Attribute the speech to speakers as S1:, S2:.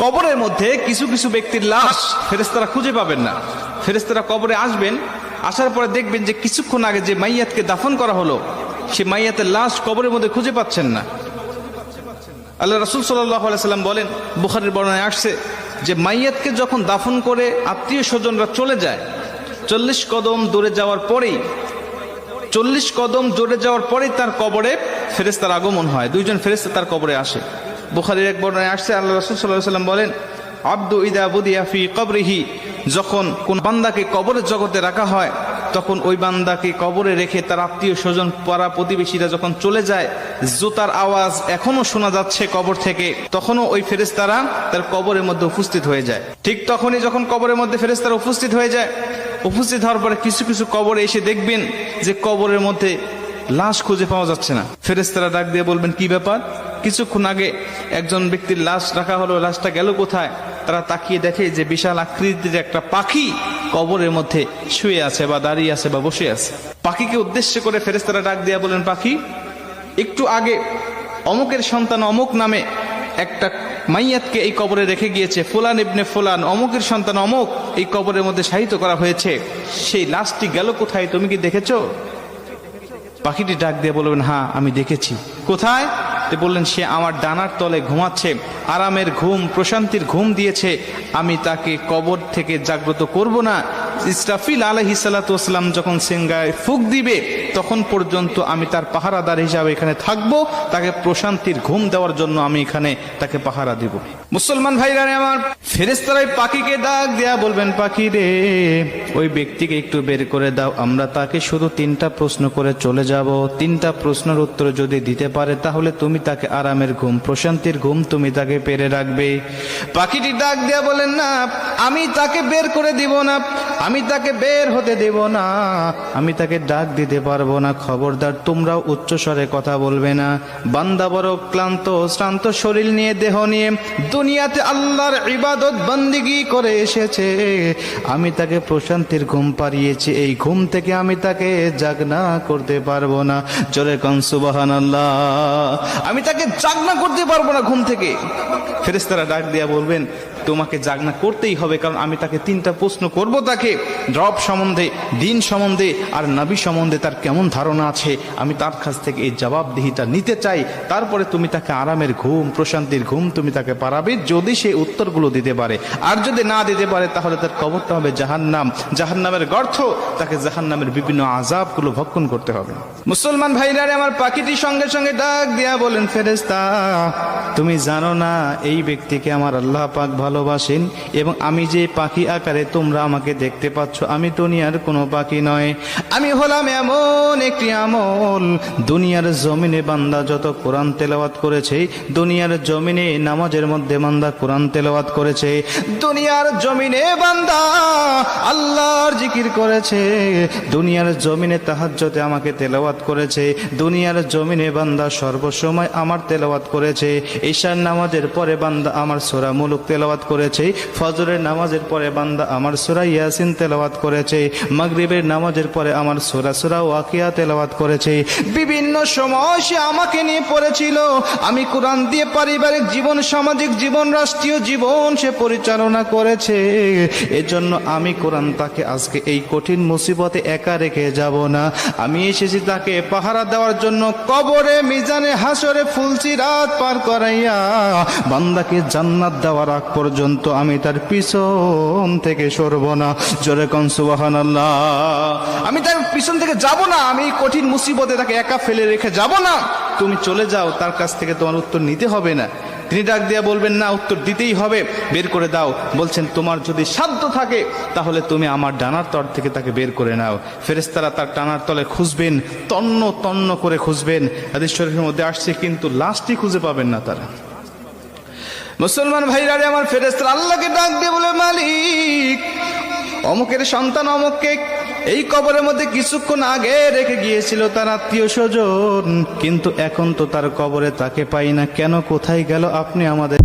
S1: কবরের মধ্যে কিছু কিছু ব্যক্তির লাশ ফেরেশতারা খুঁজে পাবেন না। ফেরেশতারা কবরে আসবেন, আসার পরে দেখবেন যে কিছুক্ষণ আগে যে মাইয়াতকে দাফন করা হলো সে মাইয়াতের লাশ কবরের মধ্যে খুঁজে পাচ্ছেন না। আল্লাহ রাসূল সাল্লাল্লাহু আলাইহি সাল্লাম বলেন, বুখারীর বর্ণনায় আসছে যে মাইয়াতকে যখন দাফন করে আত্মীয় স্বজনরা চলে যায়, 40 কদম দূরে যাওয়ার পরেই তার কবরে ফেরেশতার আগমন হয়। দুইজন ফেরেশতা তার কবরে আসে। বুখারীর এক বর্ণনায় আসছে, আল্লাহ রাসূল সাল্লাল্লাহু আলাইহি সাল্লাম বলেন, আব্দু ইদা বুদিয়া ফি কবরিহি, যখন কোন বান্দাকে কবরের জগতে রাখা হয় তখন ওই বান্দাকে কবরে রেখে তার আত্মীয় স্বজন পাড়া প্রতিবেশীরা যখন চলে যায়, জুতার আওয়াজ এখনো শোনা যাচ্ছে কবর থেকে, তখনও ওই ফেরেশতারা তার কবরের মধ্যে উপস্থিত হয়ে যায়। ঠিক তখনই যখন কবরের মধ্যে ফেরেশতারা উপস্থিত হয়ে যায়, উপস্থিত হওয়ার পরে কিছু কিছু কবরে এসে দেখবেন যে কবরের মধ্যে লাশ খুঁজে পাওয়া যাচ্ছে না। ফেরেশতারা ডাক দিয়ে বলবেন, কি ব্যাপার? কিছুক্ষণ আগে একজন ব্যক্তির লাশ রাখা হলো, লাশটা গেল কোথায়? তারা তাকিয়ে দেখে যে বিশাল আকৃতির একটা পাখি কবরের মধ্যে শুয়ে আছে বা দাঁড়িয়ে আছে বা বসে আছে। পাখিকে উদ্দেশ্য করে ফেরেশতারা ডাক দিয়ে বলেন, পাখি, একটু আগে অমুকের সন্তান অমুক নামে একটা মাইয়াতকে এই কবরে রেখে গিয়েছে, ফুলান ইবনে ফুলান, অমুকের সন্তান অমুক এই কবরের মধ্যে শায়িত করা হয়েছে, সেই লাশটি গেল কোথায়? তুমি কি দেখেছো? পাখিটি ডাক দিয়ে বলবেন, হ্যাঁ আমি দেখেছি। কোথায়? বললেন, সে আমার ডানার তলে ঘুমাচ্ছে, আরামের ঘুম, প্রশান্তির ঘুম দিয়েছে, আমি তাকে কবর থেকে জাগ্রত করব না। ইসরাফিল আলাইহিস সালাতু ওয়াস সালাম যখন সিংহায় ফুঁক দিবে তখন পর্যন্ত আমি তার পাহারাদার হিসাবে এখানে থাকব, তাকে প্রশান্তির ঘুম দেওয়ার জন্য আমি এখানে তাকে পাহারা দিব। মুসলমান ভাইরা আমার, ফেরেশতারা পাখিকে ডাক দেয়া বলবেন, পাখি রে, ওই ব্যক্তিকে একটু বের করে দাও, আমরা তাকে শুধু 3টা প্রশ্ন করে চলে যাব। 3টা প্রশ্নের উত্তর যদি দিতে পারে তাহলে তুমি তাকে আরামের ঘুম, প্রশান্তির ঘুম তুমি তাকে পেরে রাখবে। পাখিটি ডাক দেয়া বলেন, না, আমি তাকে বের করে দিব না, আমি তাকে বের হতে দেব না, আমি তাকে ডাক দিতে পারবো না। খবরদার, তোমরাও উচ্চ স্বরে কথা বলবে না। বান্দা বড় ক্লান্ত শ্রান্ত শরীর নিয়ে, দেহ নিয়ে দুনিয়াতে আল্লাহর ইবাদত বন্দেগী করে এসেছে, আমি তাকে প্রশান্তির ঘুম পাড়িয়েছি, এই ঘুম থেকে আমি তাকে জাগনা করতে পারবো না। জোরে কোন সুবহানাল্লাহ। আমি তাকে জাগনা করতে পারবো না ঘুম থেকে। ফেরেশতারা ডাক দিয়া বলবেন, তোমাকে জাগনা করতেই হবে, কারণ আমি তাকে 3টা প্রশ্ন করব, তাকে রব সম্বন্ধে, দিন সম্বন্ধে আর নবী সম্বন্ধে তার কেমন ধারণা আছে, আমি তার কাছ থেকে এই জবাবদিহিতা নিতে চাই। তারপরে তুমি তাকে আরামের ঘুম, প্রশান্তির ঘুম তুমি তাকে পারাবে, যদি সে উত্তরগুলো দিতে পারে। আর যদি না দিতে পারে তাহলে তার কবরটা হবে জাহান্নাম, জাহান্নামের গর্ত, তাকে জাহান্নামের বিভিন্ন আযাবগুলো ভক্ষণ করতে হবে। মুসলমান ভাইরা আমার, পাখিটি সঙ্গে সঙ্গে ডাক দিয়া বলেন, ফেরেশতা, তুমি জানো না এই ব্যক্তিকে আমার আল্লাহ পাক ভালোবাসেন, এবং আমি যে পাখি আকারে তোমরা আমাকে দেখতে পাচ্ছ, আমি দুনিয়ার কোনো পাখি নয়, আমি হলাম এমন একটি আমল। দুনিয়ার জমিনে বান্দা যত কোরআন তেলাওয়াত করেছে, দুনিয়ার জমিনে নামাজের মধ্যে বান্দা কোরআন তেলাওয়াত করেছে, দুনিয়ার জমিনে বান্দা আল্লাহর জিকির করেছে, দুনিয়ার জমিনে তাহাজ্জুদে আমাকে তেলাওয়াত করেছে, দুনিয়ার জমিনে বান্দা সর্বসময় আমার তেলাওয়াত করেছে, ঈশার নামাজের পরে বান্দা আমার সূরা মুলুক তেলাওয়াত করেছে, ফজরের নামাজের পরে বান্দা আমার সূরা ইয়াসিন তেলাওয়াত করেছে, মাগরিবের নামাজের পরে আমার সূরা ওয়াকিয়া তেলাওয়াত করেছে, বিভিন্ন সময় সে আমাকে নিয়ে পড়েছিল, আমি কোরআন দিয়ে পারিবারিক জীবন, সামাজিক জীবন, রাষ্ট্রীয় জীবন সে পরিচালনা করেছে। এজন্য আমি কোরআন তাকে আজকে এই কঠিন মুসিবতে একা রেখে যাব না, আমি এসেছি তাকে পাহারা দেওয়ার জন্য। কবরে, মিজানে, হাসরে ফুলসিরাত পার করাইয়া বান্দাকে জান্নাত দেওয়ার আগ পর্যন্ত আমি তার পিছন থেকে সরব না। জোরে কোন সুবহানাল্লাহ। আমি তার পিছন থেকে যাব না, আমি কঠিন মুসিবতে তাকে একা ফেলে রেখে যাব না। তুমি চলে যাও, তার কাছ থেকে তোমার উত্তর নিতে হবে না। তিনি ডাক দিয়া বলবেন, না, উত্তর দিতেই হবে, বের করে দাও। বলছেন, তোমার যদি সাধ্য থাকে তাহলে তুমি আমার ডানার তল থেকে তাকে বের করে নাও। ফেরেশতারা তার ডানার তলে খুঁজবেন, তন্ন তন্ন করে খুঁজবেন। হাদিস শরীফের মধ্যে আসছে, কিন্তু লাশটি খুঁজে পাবেন না তারা। মুসলমান ভাইরা আমার, ফেরেশতারা আল্লাহকে ডাক দিয়ে বলে, মালিক, অমুকের সন্তান অমুককে এই কবরের মধ্যে কিছুক্ষণ আগে রেখে গিয়েছিল তার আত্মীয় স্বজন, কিন্তু এখন তো তার কবরে তাকে পাই না, কেন, কোথায় গেল? আপনি আমাদের